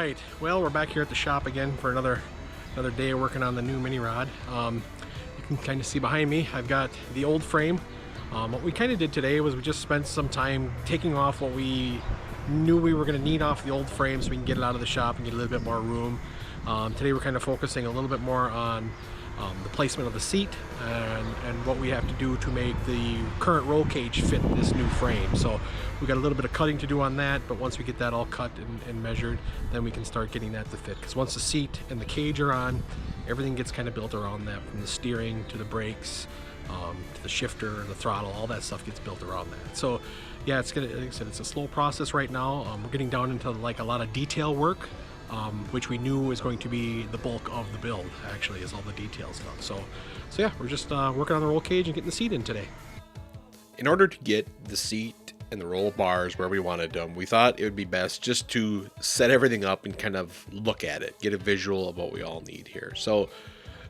right, well, we're back here at the shop again for another day of working on the new mini rod. You can kind of see behind me, I've got the old frame. What we kind of did today was we just spent some time taking off what we knew we were going to need off the old frame so we can get it out of the shop and get a little bit more room. Today we're kind of focusing a little bit more on the placement of the seat and what we have to do to make the current roll cage fit this new frame. So we got a little bit of cutting to do on that, but once we get that all cut and measured, then we can start getting that to fit. Because once the seat and the cage are on, everything gets kind of built around that, from the steering to the brakes, to the shifter, the throttle, all that stuff gets built around that. So yeah, it's gonna, like I said, it's a slow process right now. We're getting down into like a lot of detail work, which we knew was going to be the bulk of the build, actually, is all the detail stuff. So yeah, we're just working on the roll cage and getting the seat in today. In order to get the seat and the roll bars where we wanted them, we thought it would be best just to set everything up and kind of look at it, get a visual of what we all need here. So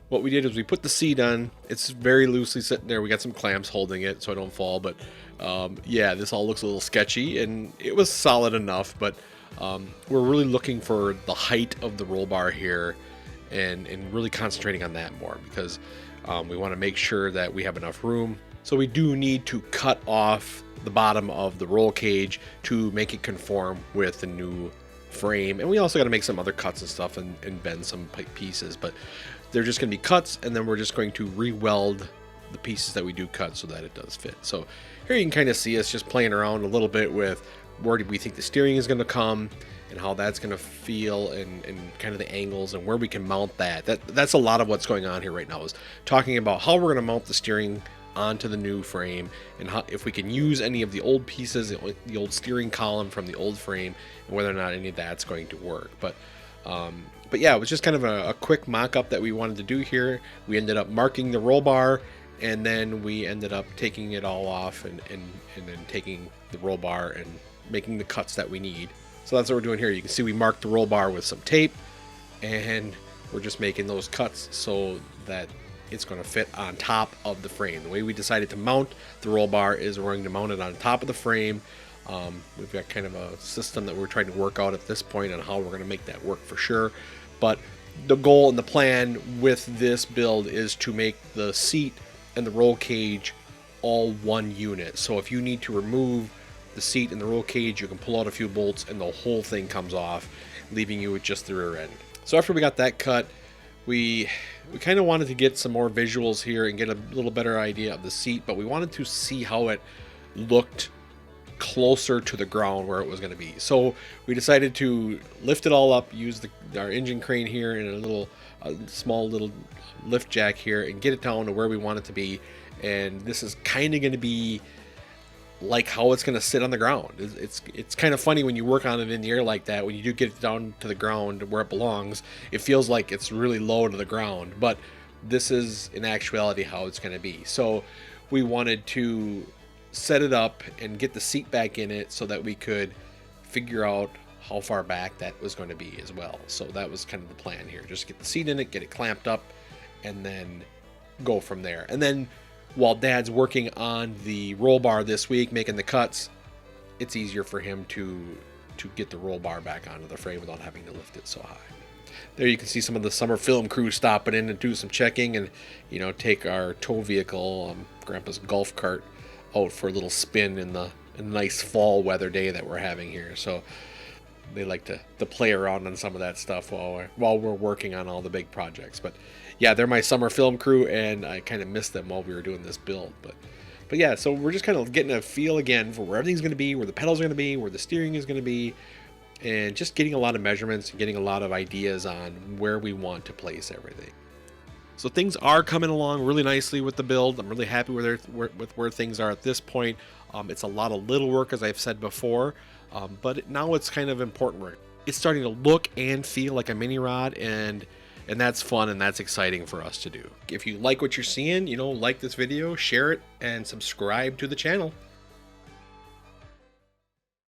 what we did is we put the seat on. It's very loosely sitting there. We got some clamps holding it so I don't fall, but yeah, this all looks a little sketchy, and it was solid enough, but we're really looking for the height of the roll bar here and really concentrating on that more, because we want to make sure that we have enough room. So we do need to cut off the bottom of the roll cage to make it conform with the new frame, and we also got to make some other cuts and stuff and bend some pieces, but they're just going to be cuts, and then we're just going to re-weld the pieces that we do cut so that it does fit. So here you can kind of see us just playing around a little bit with where do we think the steering is going to come and how that's going to feel, and kind of the angles and where we can mount that. That's a lot of what's going on here right now, is talking about how we're going to mount the steering onto the new frame, and how, if we can use any of the old pieces, the old steering column from the old frame, and whether or not any of that's going to work. But yeah, it was just kind of a quick mock-up that we wanted to do here. We ended up marking the roll bar, and then we ended up taking it all off and then taking the roll bar and making the cuts that we need. So that's what we're doing here. You can see we marked the roll bar with some tape, and we're just making those cuts so that it's going to fit on top of the frame. The way we decided to mount the roll bar is we're going to mount it on top of the frame. We've got kind of a system that we're trying to work out at this point on how we're going to make that work for sure. But the goal and the plan with this build is to make the seat and the roll cage all one unit. So if you need to remove the seat and the roll cage, you can pull out a few bolts and the whole thing comes off, leaving you with just the rear end. So after we got that cut, we kind of wanted to get some more visuals here and get a little better idea of the seat, but we wanted to see how it looked closer to the ground where it was going to be. So we decided to lift it all up, use our engine crane here and a small little lift jack here, and get it down to where we want it to be. And this is kind of going to be like how it's going to sit on the ground. It's kind of funny when you work on it in the air like that. When you do get it down to the ground where it belongs, it feels like it's really low to the ground, but this is in actuality how it's going to be. So we wanted to set it up and get the seat back in it so that we could figure out how far back that was going to be as well. So that was kind of the plan here. Just get the seat in it, get it clamped up, and then go from there. And then while Dad's working on the roll bar this week, making the cuts, it's easier for him to get the roll bar back onto the frame without having to lift it so high. There you can see some of the summer film crew stopping in and do some checking, and take our tow vehicle, Grandpa's golf cart, out for a little spin in the nice fall weather day that we're having here. So they like to play around on some of that stuff while we're working on all the big projects. But yeah, they're my summer film crew, and I kind of missed them while we were doing this build. But yeah, so we're just kind of getting a feel again for where everything's going to be, where the pedals are going to be, where the steering is going to be, and just getting a lot of measurements and getting a lot of ideas on where we want to place everything. So things are coming along really nicely with the build. I'm really happy with where things are at this point. It's a lot of little work, as I've said before, but now it's kind of important work. It's starting to look and feel like a mini rod, and that's fun and that's exciting for us to do. If you like what you're seeing, like this video, share it and subscribe to the channel.